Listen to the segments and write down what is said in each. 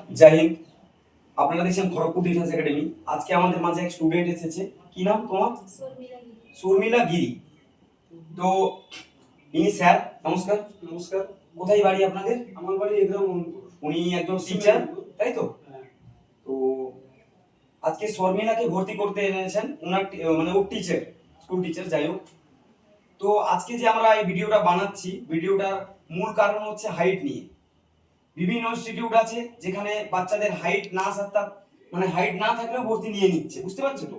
জয় হিন্দ। আপনারা দেখছেন Kharagpur defence academy. আজকে আমাদের মাঝে এক স্টুডেন্ট এসেছে। কি নাম তোমার? শর্মিলা গিরি। তো ইনি স্যার, নমস্কার। নমস্কার। কোথায় বাড়ি আপনাদের? আমার বাড়ি এগ্রাম মোহনপুর। উনি একজন টিচার, তাই তো? হ্যাঁ। তো আজকে শর্মিলাকে ভর্তি করতে এনেছেন ওনার মানে ওর টিচার, স্কুল টিচার, যাই হোক। তো আজকে যে আমরা এই ভিডিওটা বানাচ্ছি, ভিডিওটার মূল কারণ হচ্ছে হাইট নিয়ে। বিভিন্ন ইনস্টিটিউট আছে যেখানে বাচ্চাদের হাইট না মানে হাইট না থাকলেও ভর্তি নিয়ে নিচ্ছে, বুঝতে পারছো তো?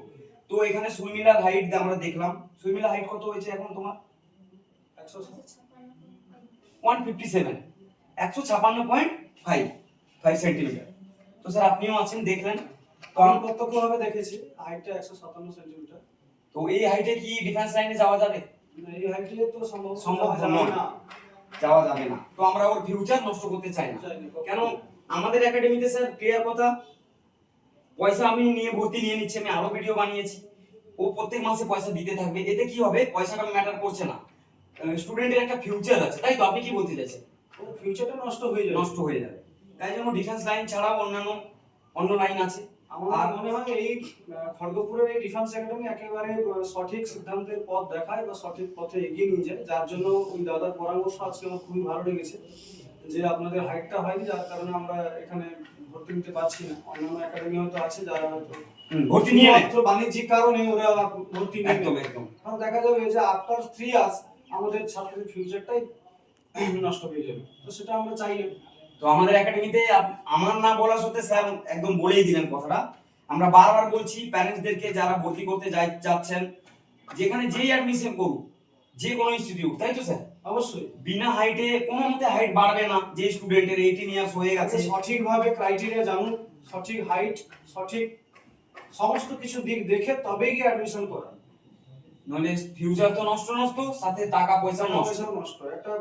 তো এখানে সুমিলার হাইট আমরা দেখলাম। সুমিলা হাইট কত হয়েছে এখন তোমার? 157, 156.5 সেন্টিমিটার। তো স্যার আপনিও আছেন, দেখলেন। তো আমি প্রত্যক্ষভাবে দেখেছি হাইটটা 157 সেন্টিমিটার। তো এই হাইটে কি ডিফেন্স লাইনে যাওয়া যাবে? এই হাইটে তো সম্ভব না, যাওয়া যাবে না। তো আমরা ওর ফিউচার নষ্ট করতে চাই না। কেন আমাদের একাডেমিতে স্যার ক্লিয়ার কথা, পয়সা আমি নিয়ে ভর্তি নিয়ে নিচ্ছি, আমি আরো ভিডিও বানিয়েছি। ও প্রত্যেক মাসে পয়সা দিতে থাকবে। এতে কি হবে? পয়সাটা ম্যাটার করছে না, স্টুডেন্টের একটা ফিউচার আছে, তাই তো? আপনি কি বলতে চাইছেন? ওর ফিউচারটা নষ্ট হয়ে যাবে। তাই জন্য ডিফেন্স লাইন ছাড়াও অন্য লাইন আছে। আমার মনে হয় এই খড়গপুরের এই ডিফেন্স একাডেমি একেবারে সঠিক সিদ্ধান্তের পথ দেখায় বা সঠিক পথে এগিয়ে নিয়ে যায়, যার জন্য ওই দাদার পরামর্শ আজকে আমার খুবই ভালো লেগেছে। যে আপনাদের হাইটটা হয়নি, যার কারণে আমরা এখানে ভর্তি নিতে পারছি না। অন্যান্য একাডেমি হয়তো আছে যারা হয়তো ভর্তি নিয়ে মাত্র বাণিজ্যিক কারণে ওরা ভর্তি নিয়ে একদম। কারণ দেখা যাবে যে আফটার 3 ইয়ার্স আমাদের ছাত্রের ফিউচারটাই নষ্ট হয়ে যাবে। তো সেটা আমরা চাই না। তো আমাদের একাডেমিতে আমার না বলা সত্ত্বে স্যার একদম বলেই দিলেন কথাটা। আমরা বারবার বলছি প্যারেন্টসদেরকে, যারা ভর্তি করতে যাচ্ছেন, যেখানে যেই অ্যাডমিশন করুক, যে কোনো ইনস্টিটিউট, তাই তো স্যার? অবশ্যই বিনা হাইটে কোনো মতে হাইট বাড়বে না। যে স্টুডেন্টের 18 ইয়ার্স হয়ে গেছে, সঠিকভাবে ক্রাইটেরিয়া জানুন, সঠিক হাইট, সঠিক সমস্ত কিছু দিক দেখে তবেই গিয়ে অ্যাডমিশন করা। নইলে ফিউচার তো নষ্ট, সাথে টাকা পয়সা নষ্ট। একটা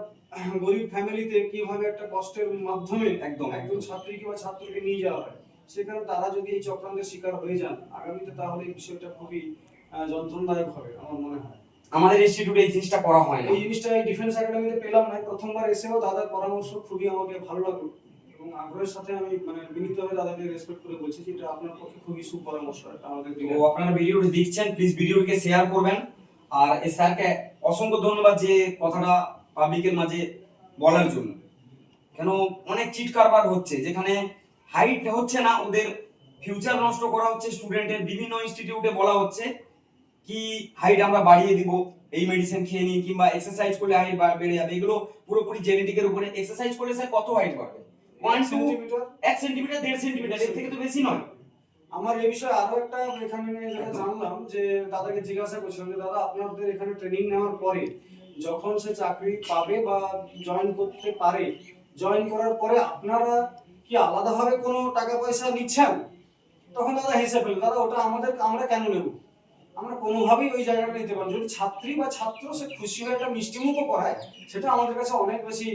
গরিব ফ্যামিলিতে কিভাবে একটা কষ্টের মাধ্যমে একজন ছাত্রীকে বা ছাত্রকে নিয়ে যাওয়া হয়, সেখানে তারা যদি এই চক্রান্তের শিকার হয়ে যান আগামীতে, তাহলে এই বিষয়টা খুবই যন্ত্রণাদায়ক হবে আমার মনে হয়। আমাদের ইনস্টিটিউটে এই জিনিসটা করা হয় না। এই জিনিসটা এই ডিফেন্স একাডেমিতে পেলাম না। প্রথমবার এসেও দাদার পরামর্শ খুবই আমাকে ভালো লাগলো এবং আগ্রহের সাথে আমি মানে বিনীতভাবে দাদাকে রেসপেক্ট করে বলছি যে এটা আপনার পক্ষে খুবই সুপরামর্শ এটা আমাদের দিলেন। তো আপনারা ভিডিওটি দেখছেন, প্লিজ ভিডিওটিকে শেয়ার করবেন। আর এই স্যারকে অসংখ্য ধন্যবাদ যে কথাটা পাবলিকের মাঝে বলার জন্য। কেন অনেক চিট কারবার হচ্ছে, যেখানে হাইট হচ্ছে না, ওদের ফিউচার নষ্ট করা হচ্ছে স্টুডেন্টের। বিভিন্ন ইনস্টিটিউটে বলা হচ্ছে কি হাইট আমরা বাড়িয়ে দিব, এই মেডিসিন খেয়ে নিন, কিংবা এক্সারসাইজ করলে হাইট বেড়ে যাবে। এগুলো পুরোপুরি জেনেটিকের উপরে। এক্সারসাইজ করলে স্যার কত হাইট বাড়বে? 1 সেন্টিমিটার, 1 সেন্টিমিটার, 1.5 সেন্টিমিটার, এর থেকে তো বেশি নয়। আমার এই বিষয়ে আরো একটা এখানে যেটা জানলাম, যে দাদাকে জিজ্ঞাসা করছিলাম যে দাদা আপনাদের এখানে ট্রেনিং নেওয়ার পরে যখন সে চাকরি পাবে বা জয়েন করতে পারে, জয়েন করার পরে আপনারা কি আলাদাভাবে কোনো টাকা পয়সা নিচ্ছেন? তখন দাদা হেসে ফেলল, দাদা ওটা আমরা কেন নেব? আমরা কোনোভাবেই ওই জায়গাটা নিতে পারি। যদি ছাত্রী বা ছাত্র সে খুশি হয়ে একটা মিষ্টিমুখও করায়, সেটা আমাদের কাছে অনেক বেশি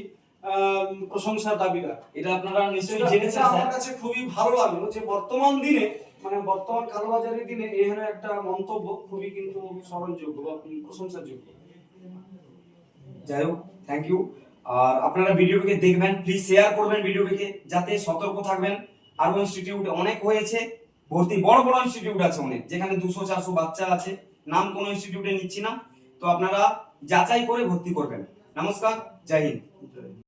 প্রশংসার দাবিদার। এটা আপনারা নিশ্চয়ই জেনেছেন। আমার কাছে খুবই ভালো লাগলো যে বর্তমান দিনে, মানে বর্তমান কালোবাজারের দিনে এই ধরনের একটা মন্তব্য খুবই কিন্তু স্মরণযোগ্য বা প্রশংসার যোগ্য। যাই হোক, থ্যাংক ইউ। আর আপনারা ভিডিওটিকে দেখবেন, প্লিজ শেয়ার করবেন ভিডিওটিকে, যাতে সতর্ক থাকবেন। আরো ইনস্টিটিউট অনেক হয়েছে ভর্তি, বড় বড় ইনস্টিটিউট আছে অনেক, যেখানে 200-400 বাচ্চা আছে। নাম কোনো ইনস্টিটিউটে নিচ্ছি না। তো আপনারা যাচাই করে ভর্তি করবেন। নমস্কার, জয় হিন্দ।